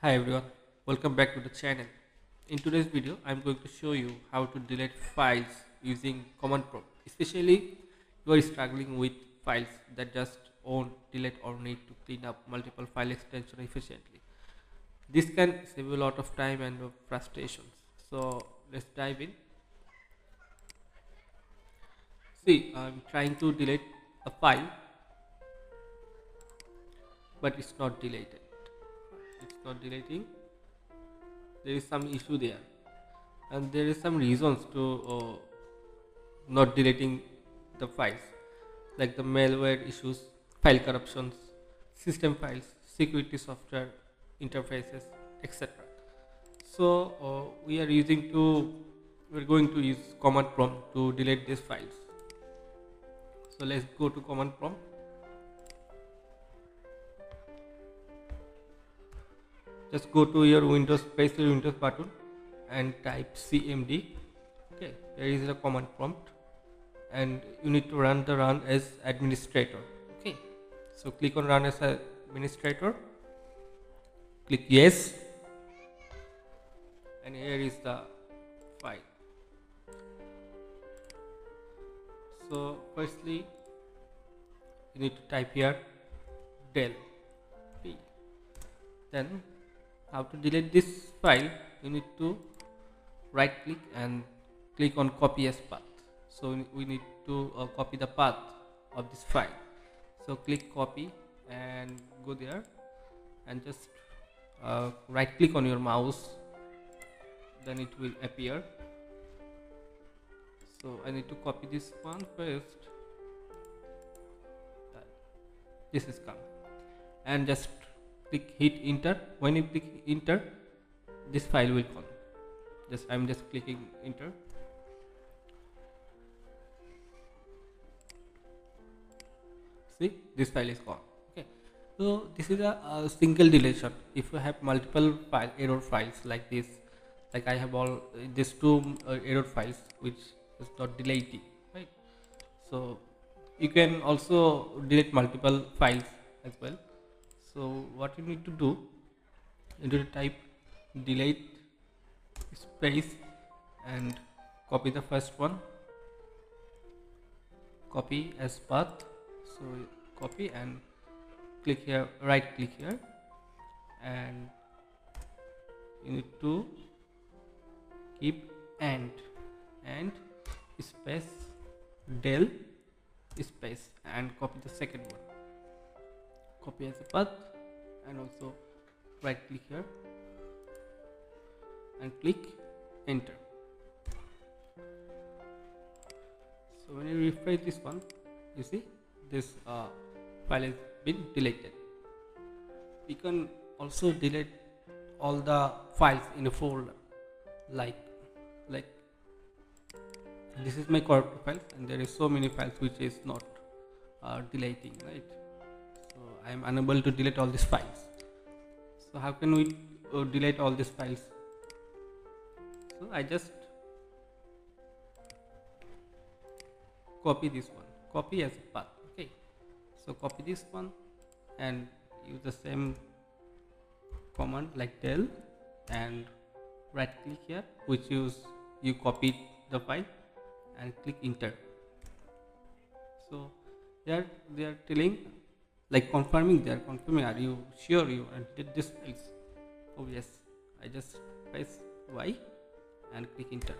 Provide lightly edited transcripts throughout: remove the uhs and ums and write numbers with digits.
Hi everyone, welcome back to the channel. In today's video, I'm going to show you how to delete files using command prompt. Especially you are struggling with files that just won't delete or need to clean up multiple file extensions efficiently. This can save you a lot of time and frustrations. So let's dive in. See, I'm trying to delete a file, but it's not deleted. It's not deleting. There is some issue there, and there is some reasons to not deleting the files, like the malware issues, file corruptions, system files, security software interfaces, etc. So we're going to use command prompt to delete these files. So let's go to command prompt. Just go to your Windows, press your Windows button and type CMD. Okay, here is the command prompt, and you need to run as administrator. Okay, so click on run as administrator, click yes, and here is the file. So firstly you need to type here del p. Then how to delete this file, you need to right click and click on copy as path. So we need to copy the path of this file. So click copy and go there and just right click on your mouse, then it will appear. So I need to copy this one first. This is come, and just hit enter. When you click enter, this file will come. I'm just clicking enter. See, this file is gone. Okay, so this is a single deletion. If you have multiple error files like this, like I have all these two error files which is not deleting, right? So you can also delete multiple files as well. So what you need to do, you need to type delete space and copy the first one, copy as path. So copy and click here, right click here, and you need to keep and space del space and copy the second one, copy as a path, and also right click here and click enter. So when you refresh this one, you see this file has been deleted. You can also delete all the files in a folder, like this is my core profile, and there is so many files which is not deleting, right? So I am unable to delete all these files. So how can we delete all these files? So I just copy this one, copy as a path. Okay, so copy this one and use the same command like del and right click here, which you copied the file, and click enter. So they are telling, like confirming, are you sure you did this files? Oh yes, I just press Y and click enter.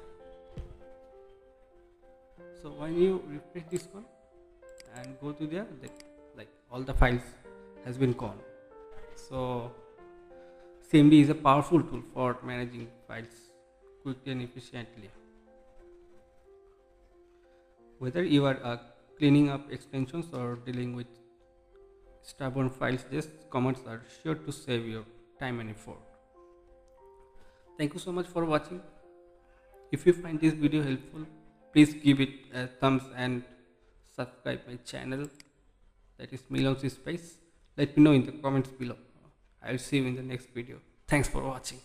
So when you refresh this one and go to there, like all the files has been gone. So CMD is a powerful tool for managing files quickly and efficiently. Whether you are cleaning up extensions or dealing with stubborn files, these commands are sure to save your time and effort. Thank you so much for watching. If you find this video helpful, please give it a thumbs and subscribe my channel, that is Millions Space. Let me know in the comments below. I'll see you in the next video. Thanks for watching.